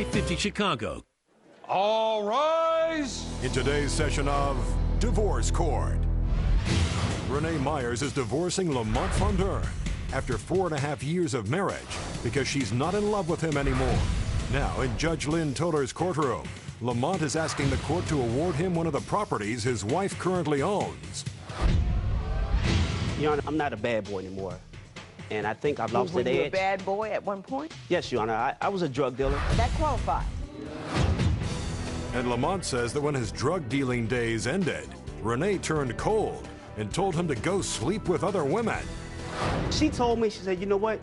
I-50 Chicago. All rise! In today's session of Divorce Court, Renee Myers is divorcing Lamont Fondern after 4.5 years of marriage because she's not in love with him anymore. Now, in Judge Lynn Toler's courtroom, Lamont is asking the court to award him one of the properties his wife currently owns. Your Honor, I'm not a bad boy anymore, and I think I've lost that edge. Were you a bad boy at one point? Yes, Your Honor. I was a drug dealer. That qualifies. And Lamont says that when his drug dealing days ended, Renee turned cold and told him to go sleep with other women. She told me, she said, you know what?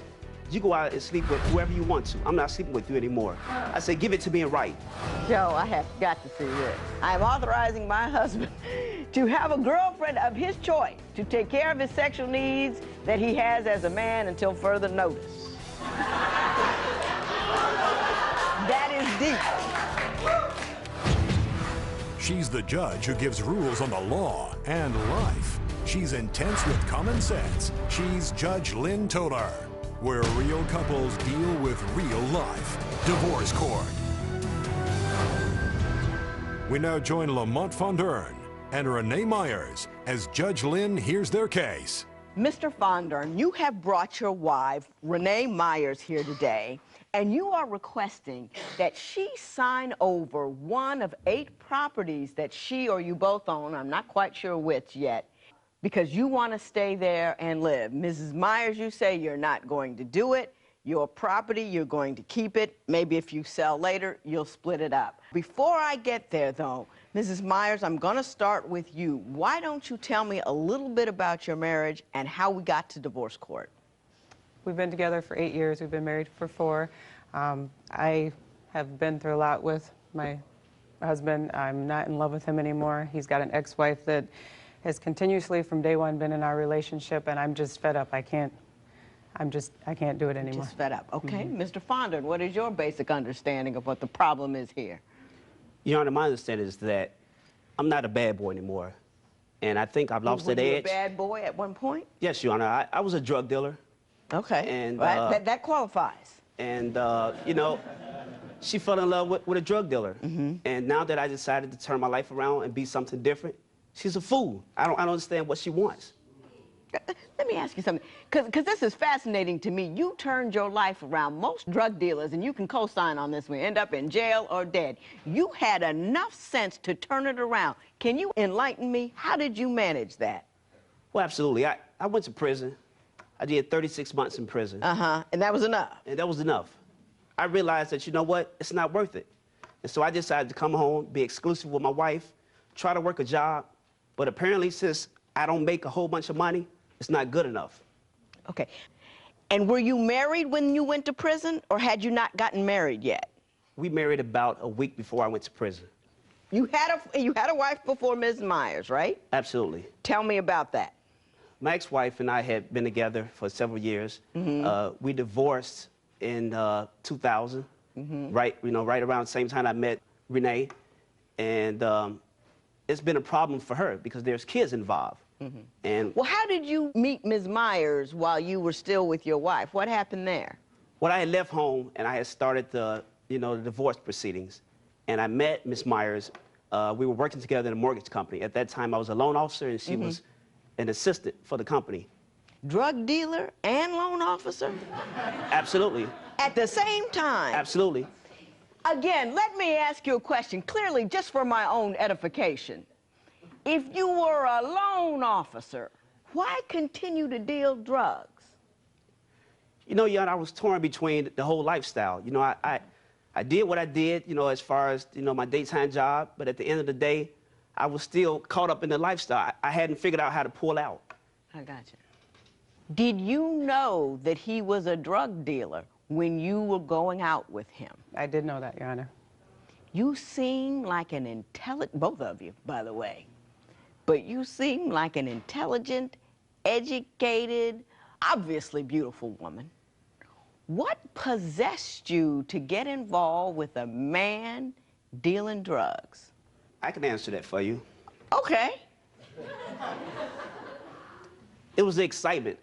You go out and sleep with whoever you want to. I'm not sleeping with you anymore. I said, give it to me in writing. Joe, I have got to see this. I am authorizing my husband to have a girlfriend of his choice to take care of his sexual needs that he has as a man until further notice. That is deep. She's the judge who gives rules on the law and life. She's intense with common sense. She's Judge Lynn Toler, where real couples deal with real life. Divorce Court. We now join Lamont Fondern and Renee Myers as Judge Lynn hears their case. Mr. Fondern, you have brought your wife, Renee Myers, here today, and you are requesting that she sign over one of 8 properties that she or you both own. I'm not quite sure which yet, because you want to stay there and live. Mrs. Myers, you say you're not going to do it. Your property, you're going to keep it. Maybe if you sell later, you'll split it up. Before I get there, though, Mrs. Myers, I'm going to start with you. Why don't you tell me a little bit about your marriage and how we got to divorce court? We've been together for 8 years. We've been married for 4. I have been through a lot with my husband. I'm not in love with him anymore. He's got an ex-wife that has continuously from day one been in our relationship, and I'm just fed up. I can't do it anymore. Just fed up. Okay. Mr. Fondern, what is your basic understanding of what the problem is here? Your Honor, my understanding is that I'm not a bad boy anymore, and I think I've lost that edge. Were you a bad boy at one point? Yes, Your Honor. I was a drug dealer. Okay. And that qualifies. And you know, she fell in love with a drug dealer. And now that I decided to turn my life around and be something different, she's a fool. I don't understand what she wants. Let me ask you something, because this is fascinating to me. You turned your life around. Most drug dealers, and you can co-sign on this one, end up in jail or dead. You had enough sense to turn it around. Can you enlighten me? How did you manage that? Well, absolutely. I went to prison. I did 36 months in prison. And that was enough? And that was enough. I realized that, you know what, it's not worth it. And so I decided to come home, be exclusive with my wife, try to work a job. But apparently, since I don't make a whole bunch of money, it's not good enough. Okay. And were you married when you went to prison, or had you not gotten married yet? We married about a week before I went to prison. You had a wife before Ms. Myers, right? Absolutely. Tell me about that. My ex-wife and I had been together for several years. We divorced in 2000, right around the same time I met Renee. And it's been a problem for her because there's kids involved. And well, how did you meet Ms. Myers while you were still with your wife? What happened there? Well, I had left home and I had started the divorce proceedings. And I met Ms. Myers. We were working together in a mortgage company. At that time, I was a loan officer and she was an assistant for the company. Drug dealer and loan officer? Absolutely. At the same time? Absolutely. Again, let me ask you a question, clearly just for my own edification. If you were a loan officer, why continue to deal drugs? You know, Jan, I was torn between the whole lifestyle. You know, I did what I did, as far as, my daytime job, but at the end of the day, I was still caught up in the lifestyle. I hadn't figured out how to pull out. I got you. Did you know that he was a drug dealer when you were going out with him? I did know that, Your Honor. You seem like an intelligent, both of you, by the way, but you seem like an intelligent, educated, obviously beautiful woman. What possessed you to get involved with a man dealing drugs? I can answer that for you. Okay. It was the excitement.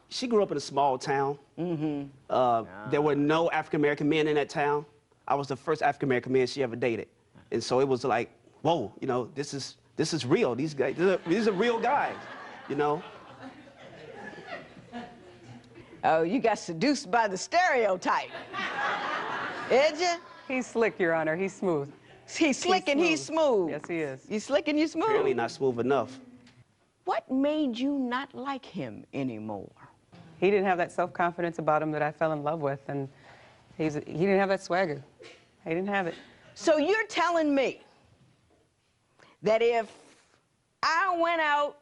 She grew up in a small town. There were no African-American men in that town. I was the first African-American man she ever dated. And so it was like, whoa, you know, this is real. These guys, these are real guys, you know? Oh, you got seduced by the stereotype. Did you? He's slick, Your Honor. He's smooth. He's slick and he's smooth. Yes, he is. You slick and you smooth. Apparently not smooth enough. What made you not like him anymore? He didn't have that self-confidence about him that I fell in love with, and he didn't have that swagger. He didn't have it. So you're telling me that if I went out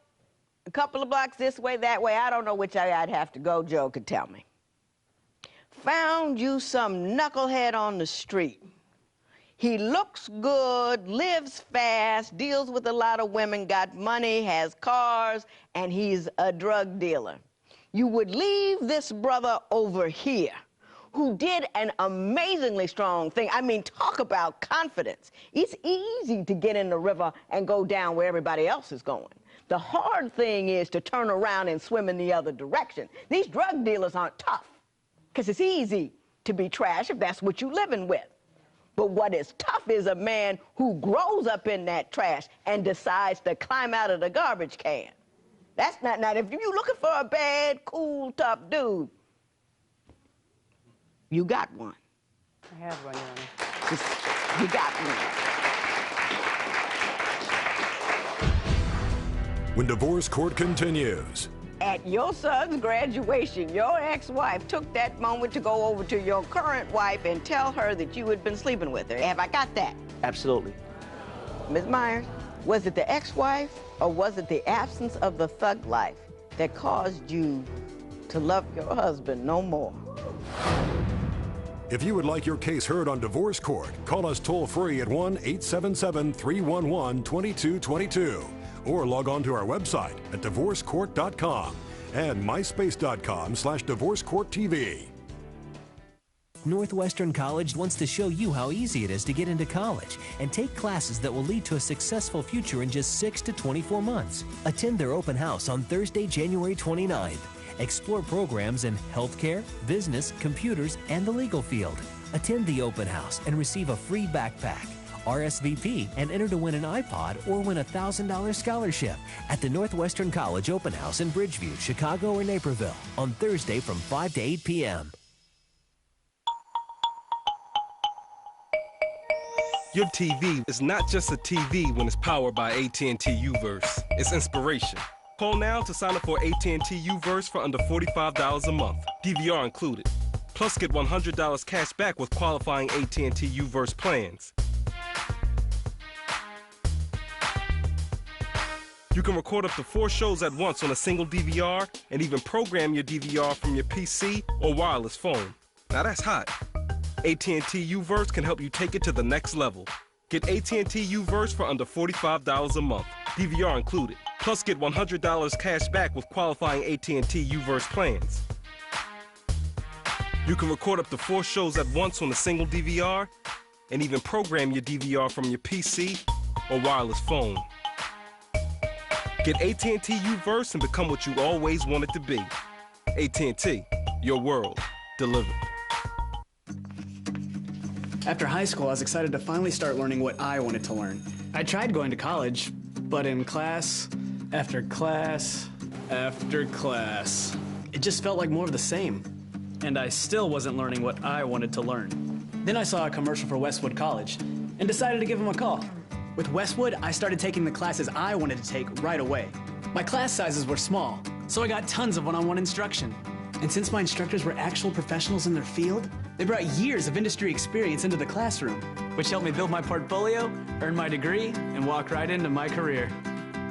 a couple of blocks this way, that way, I don't know which way I'd have to go, Joe could tell me, found you some knucklehead on the street. He looks good, lives fast, deals with a lot of women, got money, has cars, and he's a drug dealer. You would leave this brother over here who did an amazingly strong thing. I mean, talk about confidence. It's easy to get in the river and go down where everybody else is going. The hard thing is to turn around and swim in the other direction. These drug dealers aren't tough, because it's easy to be trash if that's what you're living with. But what is tough is a man who grows up in that trash and decides to climb out of the garbage can. That's not, if you're looking for a bad, cool, tough dude, you got one. I have one, Your Honor. You got one. When Divorce Court continues. At your son's graduation, your ex-wife took that moment to go over to your current wife and tell her that you had been sleeping with her. Have I got that? Absolutely. Ms. Myers, was it the ex-wife or was it the absence of the thug life that caused you to love your husband no more? If you would like your case heard on Divorce Court, call us toll-free at 1-877-311-2222 or log on to our website at divorcecourt.com and myspace.com/divorcecourttv. Northwestern College wants to show you how easy it is to get into college and take classes that will lead to a successful future in just 6 to 24 months. Attend their open house on Thursday, January 29th. Explore programs in healthcare, business, computers, and the legal field. Attend the open house and receive a free backpack, RSVP, and enter to win an iPod or win a $1,000 scholarship at the Northwestern College Open House in Bridgeview, Chicago, or Naperville on Thursday from 5 to 8 p.m. Your TV is not just a TV when it's powered by AT&T UVerse. It's inspiration. Call now to sign up for AT&T UVerse for under $45 a month, DVR included. Plus get $100 cash back with qualifying AT&T UVerse plans. You can record up to 4 shows at once on a single DVR and even program your DVR from your PC or wireless phone. Now that's hot. AT&T UVerse can help you take it to the next level. Get AT&T UVerse for under $45 a month, DVR included. Plus get $100 cash back with qualifying AT&T UVerse plans. You can record up to 4 shows at once on a single DVR and even program your DVR from your PC or wireless phone. Get AT&T UVerse and become what you always wanted to be. AT&T, your world, delivered. After high school, I was excited to finally start learning what I wanted to learn. I tried going to college, but in class after class after class, it just felt like more of the same. And I still wasn't learning what I wanted to learn. Then I saw a commercial for Westwood College and decided to give them a call. With Westwood, I started taking the classes I wanted to take right away. My class sizes were small, so I got tons of one-on-one instruction. And since my instructors were actual professionals in their field, they brought years of industry experience into the classroom, which helped me build my portfolio, earn my degree, and walk right into my career.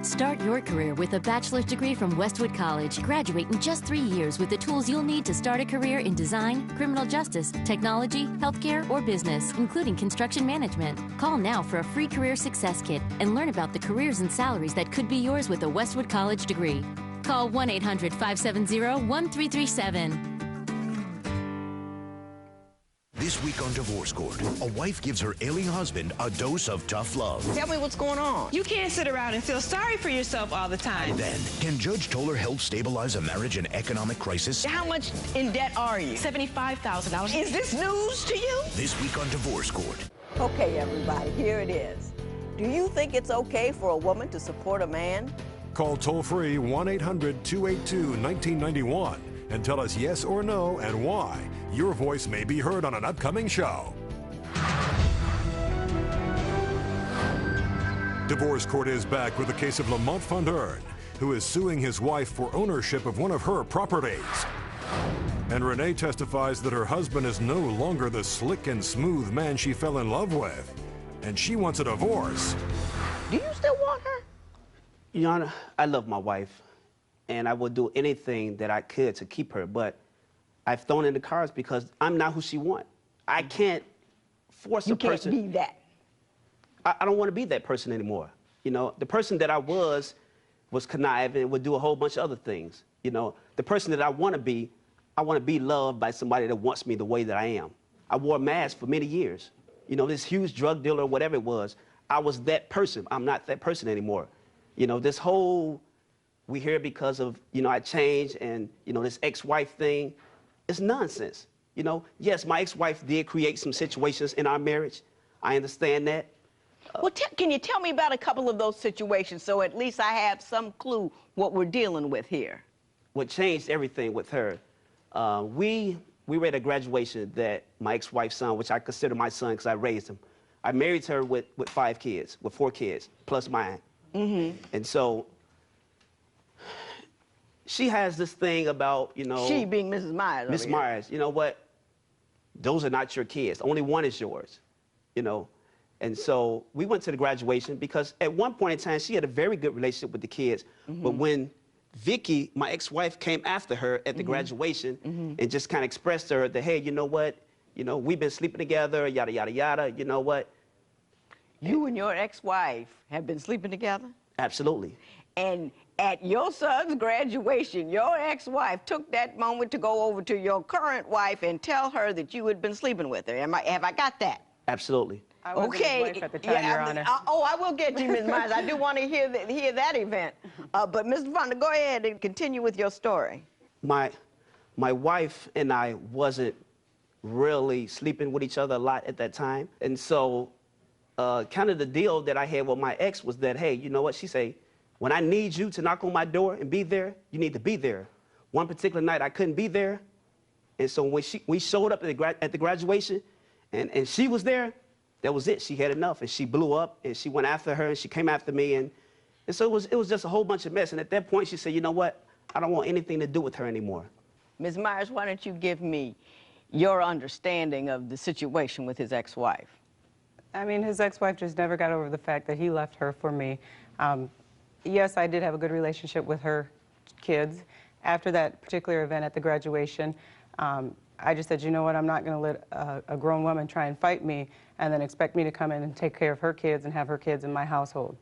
Start your career with a bachelor's degree from Westwood College. Graduate in just 3 years with the tools you'll need to start a career in design, criminal justice, technology, healthcare, or business, including construction management. Call now for a free career success kit and learn about the careers and salaries that could be yours with a Westwood College degree. Call 1-800-570-1337. This week on Divorce Court, a wife gives her ailing husband a dose of tough love. Tell me what's going on. You can't sit around and feel sorry for yourself all the time. And then, can Judge Toller help stabilize a marriage in economic crisis? How much in debt are you? $75,000. Is this news to you? This week on Divorce Court. Okay, everybody, here it is. Do you think it's okay for a woman to support a man? Call toll-free 1-800-282-1991 and tell us yes or no and why. Your voice may be heard on an upcoming show. Divorce Court is back with the case of Lamont Fondern, who is suing his wife for ownership of one of her properties. And Renee testifies that her husband is no longer the slick and smooth man she fell in love with, and she wants a divorce. Do you still want her? Your Honor, I love my wife, and I would do anything that I could to keep her, but I've thrown in the cards because I'm not who she wants. I can't force a person. You can't be that. I don't want to be that person anymore. You know, the person that I was conniving, would do a whole bunch of other things. You know, the person that I want to be loved by somebody that wants me the way that I am. I wore a mask for many years. You know, this huge drug dealer, whatever it was, I was that person. I'm not that person anymore. You know, this whole, we here because of, you know, I changed and, you know, this ex-wife thing, it's nonsense. You know, yes, my ex-wife did create some situations in our marriage. I understand that. Well, can you tell me about a couple of those situations so at least I have some clue what we're dealing with here? What changed everything with her, we were at a graduation that my ex-wife's son, which I consider my son because I raised him, I married her with 4 kids, plus mine. Mm-hmm. And so she has this thing about, you know... She being Mrs. Myers. Miss Myers, you know what? Those are not your kids. Only one is yours, you know? And so we went to the graduation because at one point in time, she had a very good relationship with the kids. Mm-hmm. But when Vicky, my ex-wife, came after her at the graduation and just kind of expressed to her that, hey, you know what? You know, we've been sleeping together, yada, yada, yada. You know what? You and your ex-wife have been sleeping together? Absolutely. And at your son's graduation, your ex-wife took that moment to go over to your current wife and tell her that you had been sleeping with her. Have I got that? Absolutely. I wasn't his wife at the time, Your Honor. I will get you, Ms. Myers. I do want to hear that event. But, Mr. Fonda, go ahead and continue with your story. My wife and I wasn't really sleeping with each other a lot at that time. And so kind of the deal that I had with my ex was that, hey, you know what? She say, when I need you to knock on my door and be there, you need to be there. One particular night, I couldn't be there. And so when we showed up at the graduation and she was there, that was it. She had enough, and she blew up, and she went after her, and she came after me, and so it was just a whole bunch of mess. And at that point, she said, you know what? I don't want anything to do with her anymore. Ms. Myers, why don't you give me your understanding of the situation with his ex-wife? I mean, his ex-wife just never got over the fact that he left her for me. Yes, I did have a good relationship with her kids. After that particular event at the graduation, I just said, you know what, I'm not going to let a grown woman try and fight me and then expect me to come in and take care of her kids and have her kids in my household.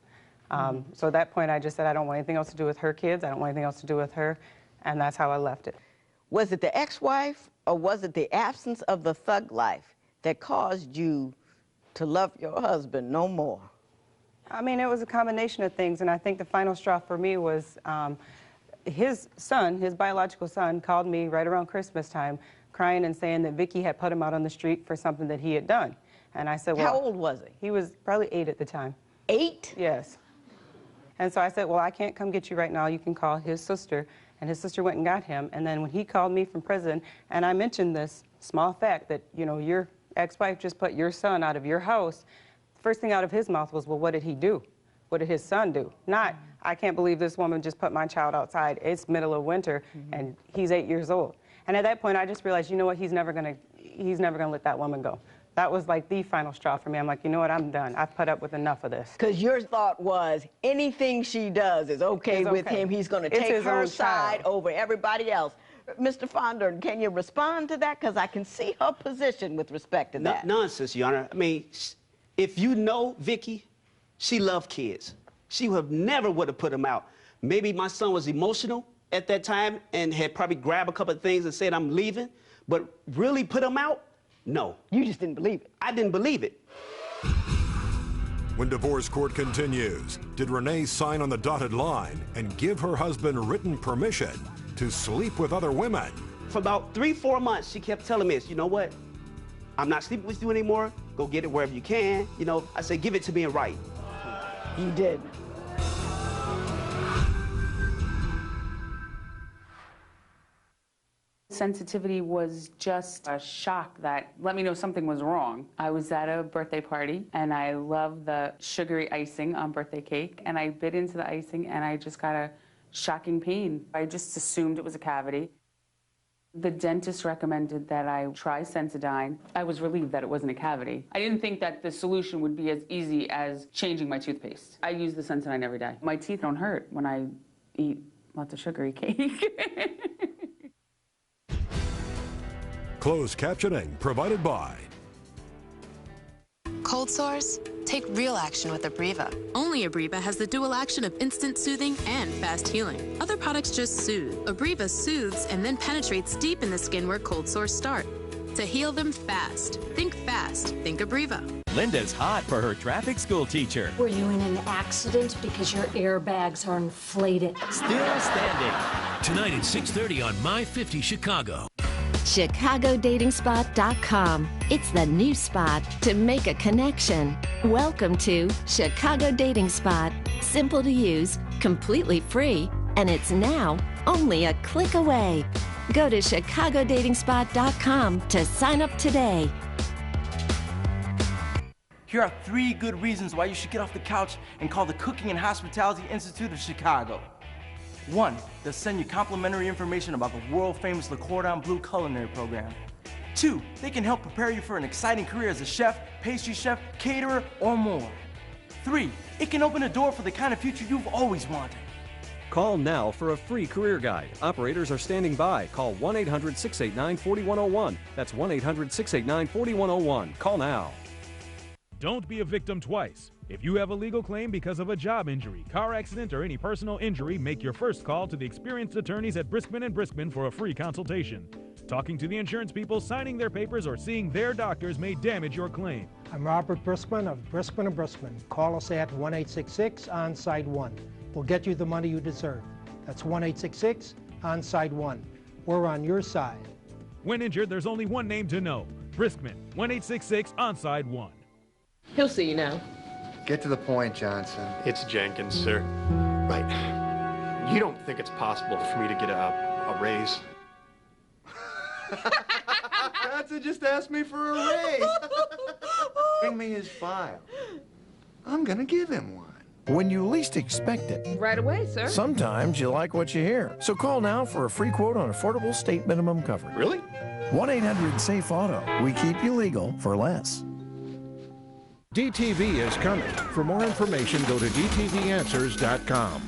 So at that point, I just said, I don't want anything else to do with her kids. I don't want anything else to do with her. And that's how I left it. Was it the ex-wife or was it the absence of the thug life that caused you to love your husband no more? I mean, it was a combination of things. And I think the final straw for me was his son, his biological son, called me right around Christmas time crying and saying that Vicky had put him out on the street for something that he had done. And I said, well... How old was he? He was probably 8 at the time. 8? Yes. And so I said, well, I can't come get you right now. You can call his sister. And his sister went and got him. And then when he called me from prison, and I mentioned this small fact that, you know, your ex-wife just put your son out of your house, the first thing out of his mouth was, well, what did he do? What did his son do? Not, I can't believe this woman just put my child outside. It's middle of winter, and he's 8 years old. And at that point, I just realized, you know what, he's never gonna let that woman go. That was like the final straw for me. I'm like, you know what, I'm done. I've put up with enough of this. Because your thought was, anything she does is okay with him. He's gonna take her side over everybody else. Mr. Fondern, can you respond to that? Because I can see her position with respect to that. Nonsense, Your Honor. I mean, if you know Vicky, she loved kids. She never would have put them out. Maybe my son was emotional at that time and had probably grabbed a couple of things and said, I'm leaving, but really put him out? No. You just didn't believe it. I didn't believe it. When divorce court continues, did Renee sign on the dotted line and give her husband written permission to sleep with other women? For about 3-4 months, she kept telling me, you know what? I'm not sleeping with you anymore. Go get it wherever you can. You know, I said, give it to me in writing. You did. Sensitivity was just a shock that let me know something was wrong. I was at a birthday party, and I love the sugary icing on birthday cake, and I bit into the icing, and I just got a shocking pain. I just assumed it was a cavity. The dentist recommended that I try Sensodyne. I was relieved that it wasn't a cavity. I didn't think that the solution would be as easy as changing my toothpaste. I use the Sensodyne every day. My teeth don't hurt when I eat lots of sugary cake. Closed captioning provided by Cold sores? Take real action with Abreva. Only Abreva has the dual action of instant soothing and fast healing. Other products just soothe. Abreva soothes and then penetrates deep in the skin where cold sores start. To heal them fast. Think Abreva. Linda's hot for her traffic school teacher. Were you in an accident because your airbags are inflated? Still standing. Tonight at 6:30 on My 50 Chicago. ChicagoDatingSpot.com. It's the new spot to make a connection. Welcome to Chicago Dating Spot. Simple to use, completely free, and it's now only a click away. Go to ChicagoDatingSpot.com to sign up today. Here are 3 good reasons why you should get off the couch and call the Cooking and Hospitality Institute of Chicago. 1, they'll send you complimentary information about the world-famous Le Cordon Bleu culinary program. 2, they can help prepare you for an exciting career as a chef, pastry chef, caterer, or more. 3, it can open a door for the kind of future you've always wanted. Call now for a free career guide. Operators are standing by. Call 1-800-689-4101. That's 1-800-689-4101. Call now. Don't be a victim twice. If you have a legal claim because of a job injury, car accident, or any personal injury, make your first call to the experienced attorneys at Briskman & Briskman for a free consultation. Talking to the insurance people, signing their papers, or seeing their doctors may damage your claim. I'm Robert Briskman of Briskman & Briskman. Call us at 1-866-ON-SIDE-1. We'll get you the money you deserve. That's 1-866-ON-SIDE-1. We're on your side. When injured, there's only one name to know. Briskman, 1-866-ON-SIDE-1. He'll see you now. Get to the point, Johnson. It's Jenkins, sir. Right. You don't think it's possible for me to get a raise? Johnson just asked me for a raise. Bring me his file. I'm gonna give him one. When you least expect it. Right away, sir. Sometimes you like what you hear. So call now for a free quote on affordable state minimum coverage. Really? 1-800-SAFE-AUTO. We keep you legal for less. DTV is coming. For more information, go to dtvanswers.com.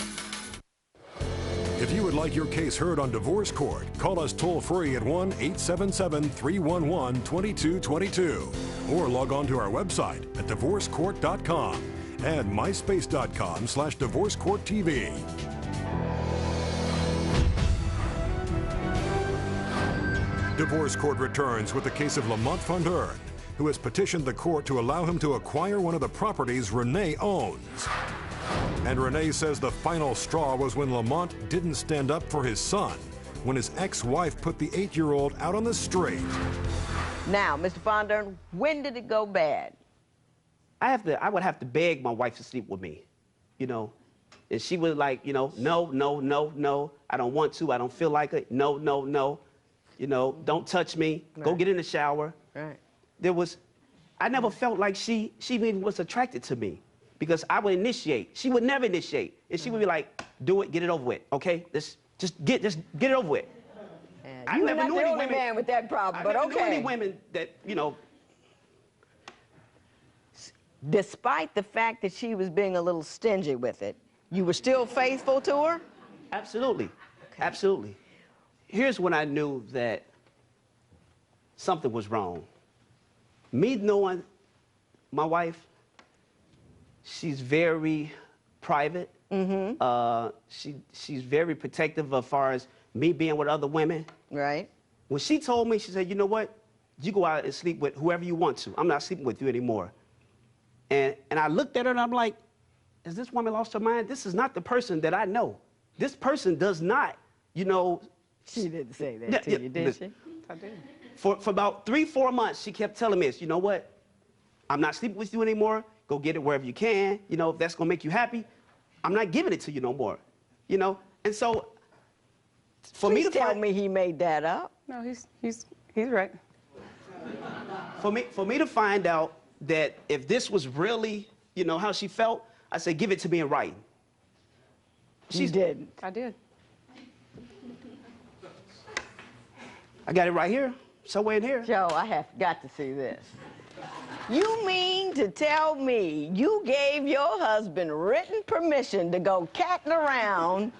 If you would like your case heard on Divorce Court, call us toll-free at 1-877-311-2222 or log on to our website at divorcecourt.com and myspace.com/divorcecourttv. Divorce Court returns with the case of Lamont Fondern, who has petitioned the court to allow him to acquire one of the properties Renee owns. And Renee says the final straw was when Lamont didn't stand up for his son, when his ex-wife put the 8-year-old out on the street. Now, Mr. Fondern, when did it go bad? I would have to beg my wife to sleep with me, you know. And she was like, you know, no, no, no, no. I don't want to. I don't feel like it. No, no, no. You know, don't touch me. Right. Go get in the shower. Right. I never felt like she even was attracted to me because I would initiate. She would never initiate. And she would be like, do it, get it over with, okay? Just get it over with. I never knew any women man with that problem, but okay. I never knew any women that, you know. Despite the fact that she was being a little stingy with it, you were still faithful to her? Absolutely, absolutely. Here's when I knew that something was wrong. Me knowing my wife, she's very private. She's very protective as far as me being with other women. Right. When she told me, she said, you know what? you go out and sleep with whoever you want to. I'm not sleeping with you anymore. And I looked at her and I'm like, has this woman lost her mind? This is not the person that I know. This person does not, you know. She didn't say that to you, did she? I did. For about 3-4 months, she kept telling me, you know what? I'm not sleeping with you anymore. Go get it wherever you can. You know, if that's gonna make you happy, I'm not giving it to you no more. You know? And so, for me to tell me he made that up. No, he's right. For me to find out that if this was really, you know, how she felt, I said, give it to me in writing. She didn't. I did. I got it right here, somewhere in here. Joe, I have got to see this. You mean to tell me you gave your husband written permission to go catting around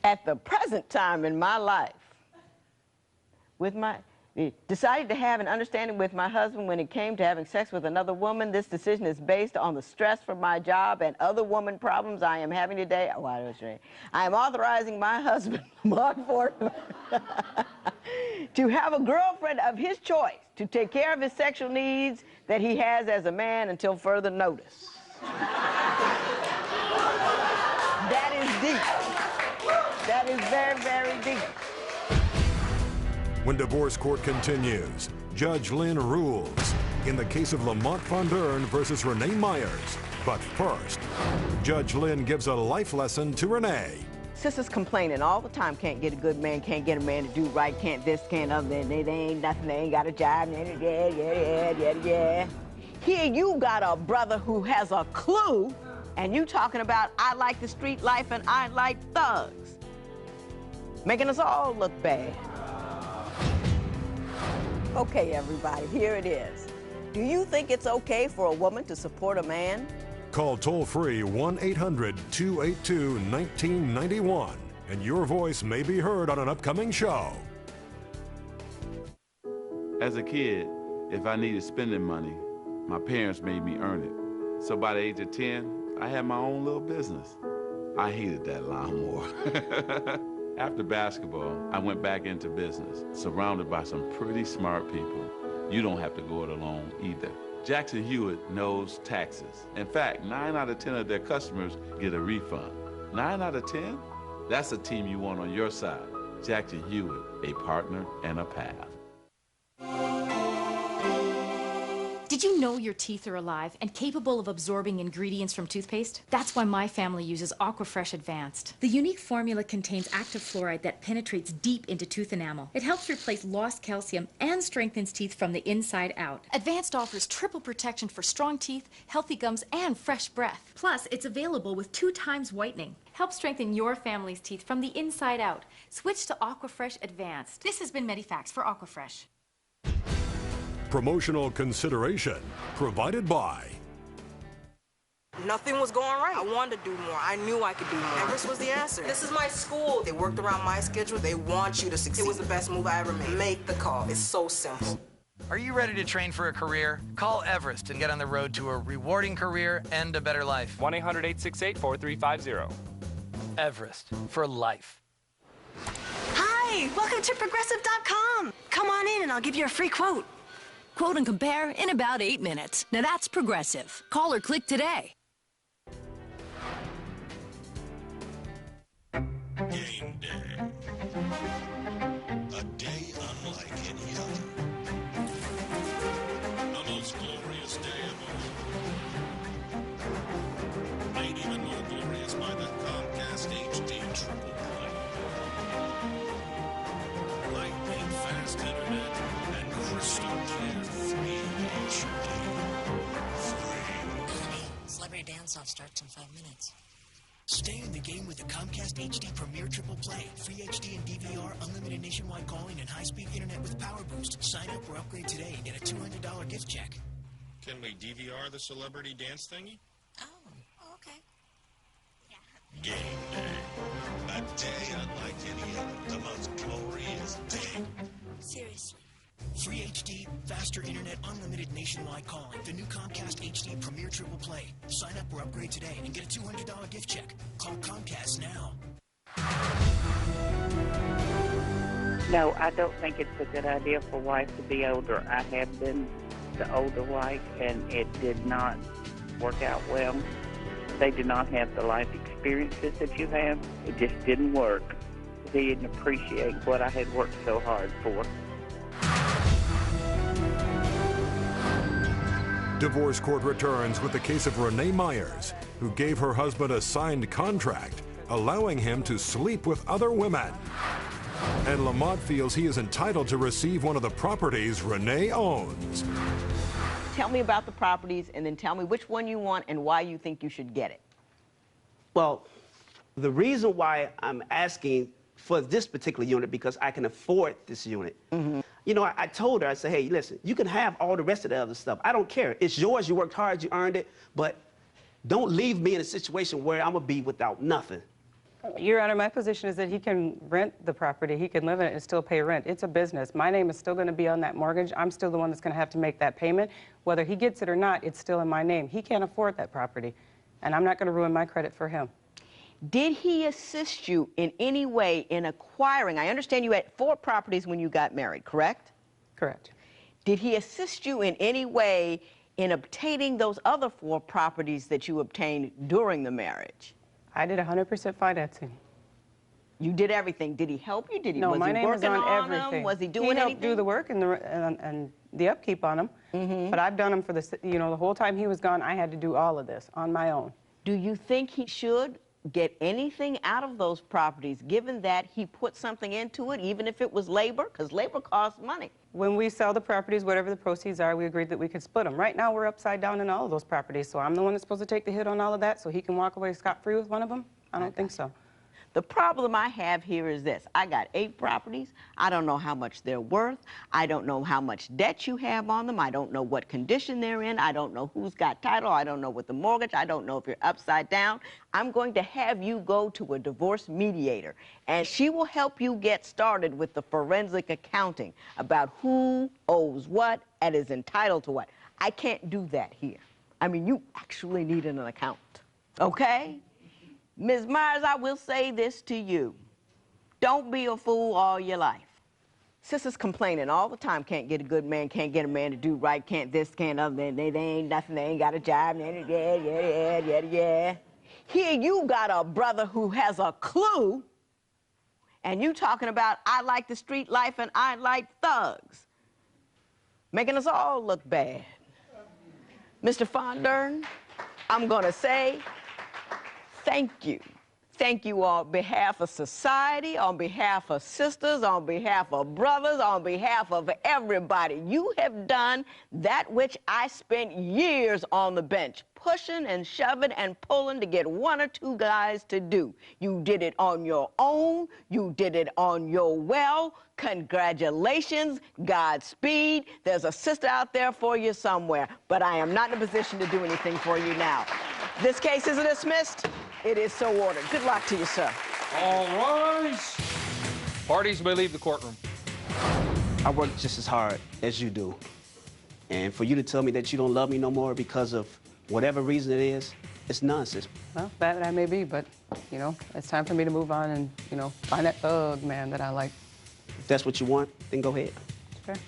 at the present time in my life with decided to have an understanding with my husband when it came to having sex with another woman. This decision is based on the stress from my job and other woman problems I am having today. Oh, I am authorizing my husband, Mark Ford, to have a girlfriend of his choice to take care of his sexual needs that he has as a man until further notice. That is deep. That is very, very deep. When Divorce Court continues, Judge Lynn rules in the case of Lamont Von Dern versus Renee Myers. But first, Judge Lynn gives a life lesson to Renee. Sisters complaining all the time, can't get a good man, can't get a man to do right, can't this, can't other, they ain't nothing, they ain't got a job, yeah. Here you got a brother who has a clue, and you talking about, I like the street life and I like thugs. Making us all look bad. Okay, everybody, here it is. Do you think it's okay for a woman to support a man? Call toll-free 1-800-282-1991, and your voice may be heard on an upcoming show. As a kid, if I needed spending money, my parents made me earn it. So by the age of 10, I had my own little business. I hated that lawnmower. After basketball, I went back into business, surrounded by some pretty smart people. You don't have to go it alone either. Jackson Hewitt knows taxes. In fact, 9 out of 10 of their customers get a refund. 9 out of 10? That's a team you want on your side. Jackson Hewitt, a partner and a path. Did you know your teeth are alive and capable of absorbing ingredients from toothpaste? That's why my family uses Aquafresh Advanced. The unique formula contains active fluoride that penetrates deep into tooth enamel. It helps replace lost calcium and strengthens teeth from the inside out. Advanced offers triple protection for strong teeth, healthy gums, and fresh breath. Plus, it's available with 2 times whitening. Help strengthen your family's teeth from the inside out. Switch to Aquafresh Advanced. This has been Medifax for Aquafresh. Promotional consideration provided by Nothing was going right. I wanted to do more. I knew I could do more. Everest was the answer. This is my school. They worked around my schedule. They want you to succeed. It was the best move I ever made. Make the call. It's so simple. Are you ready to train for a career? Call Everest and get on the road to a rewarding career and a better life. 1-800-868-4350. Everest, for life. Hi, welcome to Progressive.com. Come on in and I'll give you a free quote. Quote and compare in about 8 minutes. Now that's Progressive. Call or click today. Game day. A day unlike any other. The most glorious day of all. Made even more glorious by the Comcast HD Triple Play. Lightning fast internet and crystal clear 3 HD. Celebrity Dance-Off starts in 5 minutes. Stay in the game with the Comcast HD Premier Triple Play. Free HD and DVR, unlimited nationwide calling, and high-speed internet with Power Boost. Sign up or upgrade today and get a $200 gift check. Can we DVR the celebrity dance thingy? Oh, okay. Game day. A day unlike any other. The most glorious day. Seriously. Free HD, faster internet, unlimited nationwide calling. The new Comcast HD Premier Triple Play. Sign up or upgrade today and get a $200 gift check. Call Comcast now. No, I don't think it's a good idea for a wife to be older. I have been the older wife, and it did not work out well. They did not have the life experiences that you have. It just didn't work. They didn't appreciate what I had worked so hard for. Divorce Court returns with the case of Renee Myers, who gave her husband a signed contract allowing him to sleep with other women. And Lamont feels he is entitled to receive one of the properties Renee owns. Tell me about the properties, and then tell me which one you want and why you think you should get it. Well, the reason why I'm asking for this particular unit, because I can afford this unit. You know, I told her, I said, hey, listen, you can have all the rest of the other stuff. I don't care. It's yours. You worked hard. You earned it. But don't leave me in a situation where I'm going to be without nothing. Your Honor, my position is that he can rent the property. He can live in it and still pay rent. It's a business. My name is still going to be on that mortgage. I'm still the one that's going to have to make that payment. Whether he gets it or not, it's still in my name. He can't afford that property, and I'm not going to ruin my credit for him. Did he assist you in any way in acquiring? I understand you had 4 properties when you got married, correct? Correct. Did he assist you in any way in obtaining those other 4 properties that you obtained during the marriage? I did 100% financing. You did everything. Did he help you? Did he? No, was my he name is working on them? everything. Was he doing He helped anything? do the work and the upkeep on them. But I've done them for the, you know, the whole time he was gone. I had to do all of this on my own. Do you think he should get anything out of those properties, given that he put something into it, even if it was labor? Because labor costs money. When we sell the properties, whatever the proceeds are, we agreed that we could split them. Right now, we're upside down in all of those properties, so I'm the one that's supposed to take the hit on all of that so he can walk away scot-free with one of them? I don't think so. The problem I have here is this. I got 8 properties. I don't know how much they're worth. I don't know how much debt you have on them. I don't know what condition they're in. I don't know who's got title. I don't know what the mortgage. I don't know if you're upside down. I'm going to have you go to a divorce mediator, and she will help you get started with the forensic accounting about who owes what and is entitled to what. I can't do that here. I mean, you actually need an accountant, okay? Ms. Myers, I will say this to you. Don't be a fool all your life. Sisters complaining all the time, can't get a good man, can't get a man to do right, can't this, can't other, they ain't nothing, they ain't got a job, yeah. Here you got a brother who has a clue, and you talking about, I like the street life and I like thugs. Making us all look bad. Mr. Fondern, I'm gonna say, thank you. Thank you on behalf of society, on behalf of sisters, on behalf of brothers, on behalf of everybody. You have done that which I spent years on the bench, pushing and shoving and pulling to get 1 or 2 guys to do. You did it on your own. You did it on your well. Congratulations. Godspeed. There's a sister out there for you somewhere, but I am not in a position to do anything for you now. This case is dismissed. It is so ordered. Good luck to you, sir. All rise. Parties may leave the courtroom. I work just as hard as you do. And for you to tell me that you don't love me no more because of whatever reason it is, it's nonsense. Well, that I may be, but, you know, it's time for me to move on and, you know, find that thug man that I like. If that's what you want, then go ahead. Okay.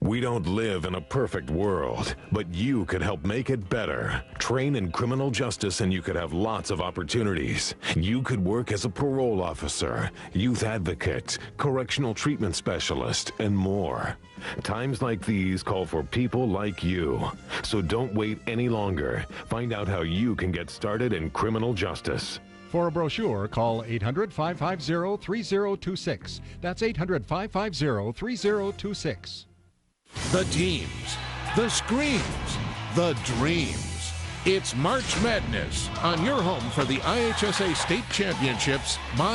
We don't live in a perfect world, but you could help make it better. Train in criminal justice and you could have lots of opportunities. You could work as a parole officer, youth advocate, correctional treatment specialist, and more. Times like these call for people like you. So don't wait any longer. Find out how you can get started in criminal justice. For a brochure, call 800-550-3026. That's 800-550-3026. The teams, the screams, the dreams. It's March Madness on your home for the IHSA State Championships by